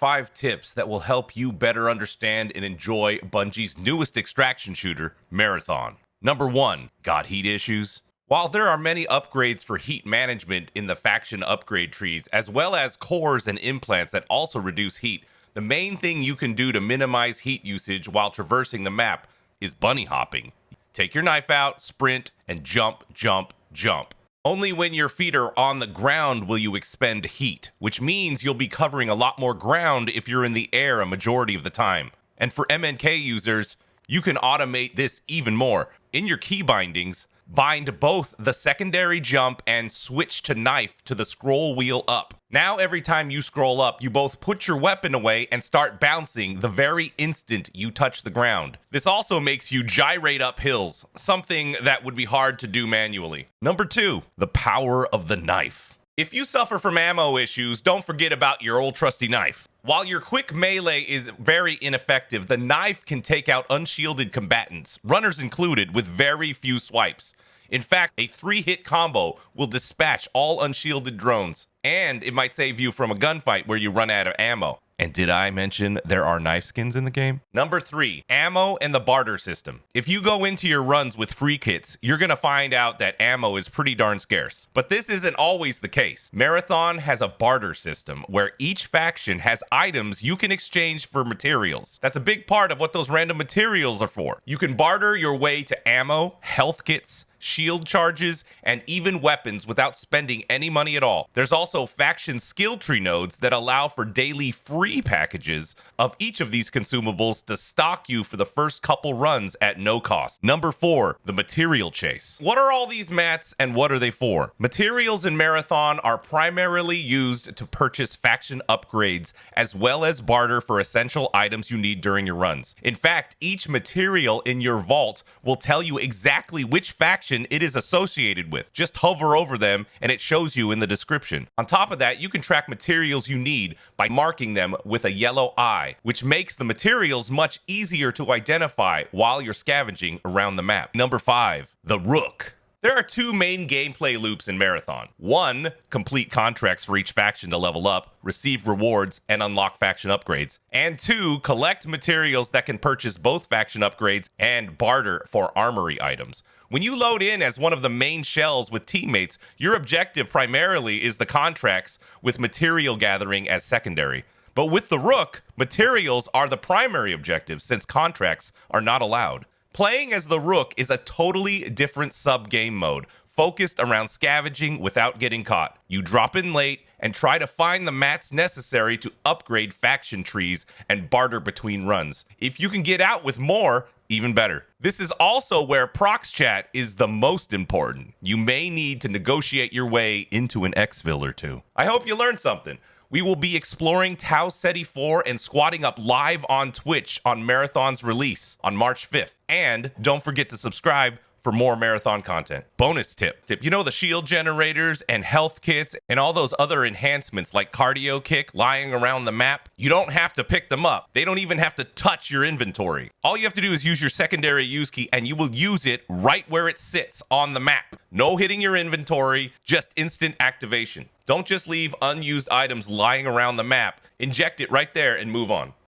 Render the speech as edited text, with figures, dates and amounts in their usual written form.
5 tips that will help you better understand and enjoy Bungie's newest extraction shooter, Marathon. Number 1, got heat issues? While there are many upgrades for heat management in the faction upgrade trees, as well as cores and implants that also reduce heat, the main thing you can do to minimize heat usage while traversing the map is bunny hopping. Take your knife out, sprint, and jump, jump, jump. Only when your feet are on the ground will you expend heat, which means you'll be covering a lot more ground if you're in the air a majority of the time. And for MNK users, you can automate this even more. In your key bindings, bind both the secondary jump and switch to knife to the scroll wheel up. Now every time you scroll up, you both put your weapon away and start bouncing the very instant you touch the ground. This also makes you gyrate up hills, something that would be hard to do manually. Number 2, the power of the knife. If you suffer from ammo issues, don't forget about your old trusty knife. While your quick melee is very ineffective, the knife can take out unshielded combatants, runners included, with very few swipes. In fact, a 3-hit combo will dispatch all unshielded drones, and it might save you from a gunfight where you run out of ammo. And did I mention there are knife skins in the game? Number 3, ammo and the barter system. If you go into your runs with free kits, you're gonna find out that ammo is pretty darn scarce. But this isn't always the case. Marathon has a barter system where each faction has items you can exchange for materials. That's a big part of what those random materials are for. You can barter your way to ammo, health kits, shield charges, and even weapons without spending any money at all. There's also faction skill tree nodes that allow for daily free packages of each of these consumables to stock you for the first couple runs at no cost. Number 4, the material chase. What are all these mats and what are they for? Materials in Marathon are primarily used to purchase faction upgrades as well as barter for essential items you need during your runs. In fact, each material in your vault will tell you exactly which faction it is associated with. Just hover over them and it shows you in the description. On top of that, you can track materials you need by marking them with a yellow eye, which makes the materials much easier to identify while you're scavenging around the map. Number 5, the Rook. There are 2 main gameplay loops in Marathon. 1, complete contracts for each faction to level up, receive rewards, and unlock faction upgrades. And 2, collect materials that can purchase both faction upgrades and barter for armory items. When you load in as one of the main shells with teammates, your objective primarily is the contracts, with material gathering as secondary. But with the Rook, materials are the primary objective since contracts are not allowed. Playing as the Rook is a totally different sub-game mode, focused around scavenging without getting caught. You drop in late and try to find the mats necessary to upgrade faction trees and barter between runs. If you can get out with more, even better. This is also where prox chat is the most important. You may need to negotiate your way into an exfil or 2. I hope you learned something. We will be exploring Tau Ceti 4 and squatting up live on Twitch on Marathon's release on March 5th. And don't forget to subscribe for more Marathon content. Bonus tip, you know, the shield generators and health kits and all those other enhancements like cardio kick lying around the map, you don't have to pick them up. They don't even have to touch your inventory. All you have to do is use your secondary use key and you will use it right where it sits on the map. No hitting your inventory, just instant activation. Don't just leave unused items lying around the map. Inject it right there and move on.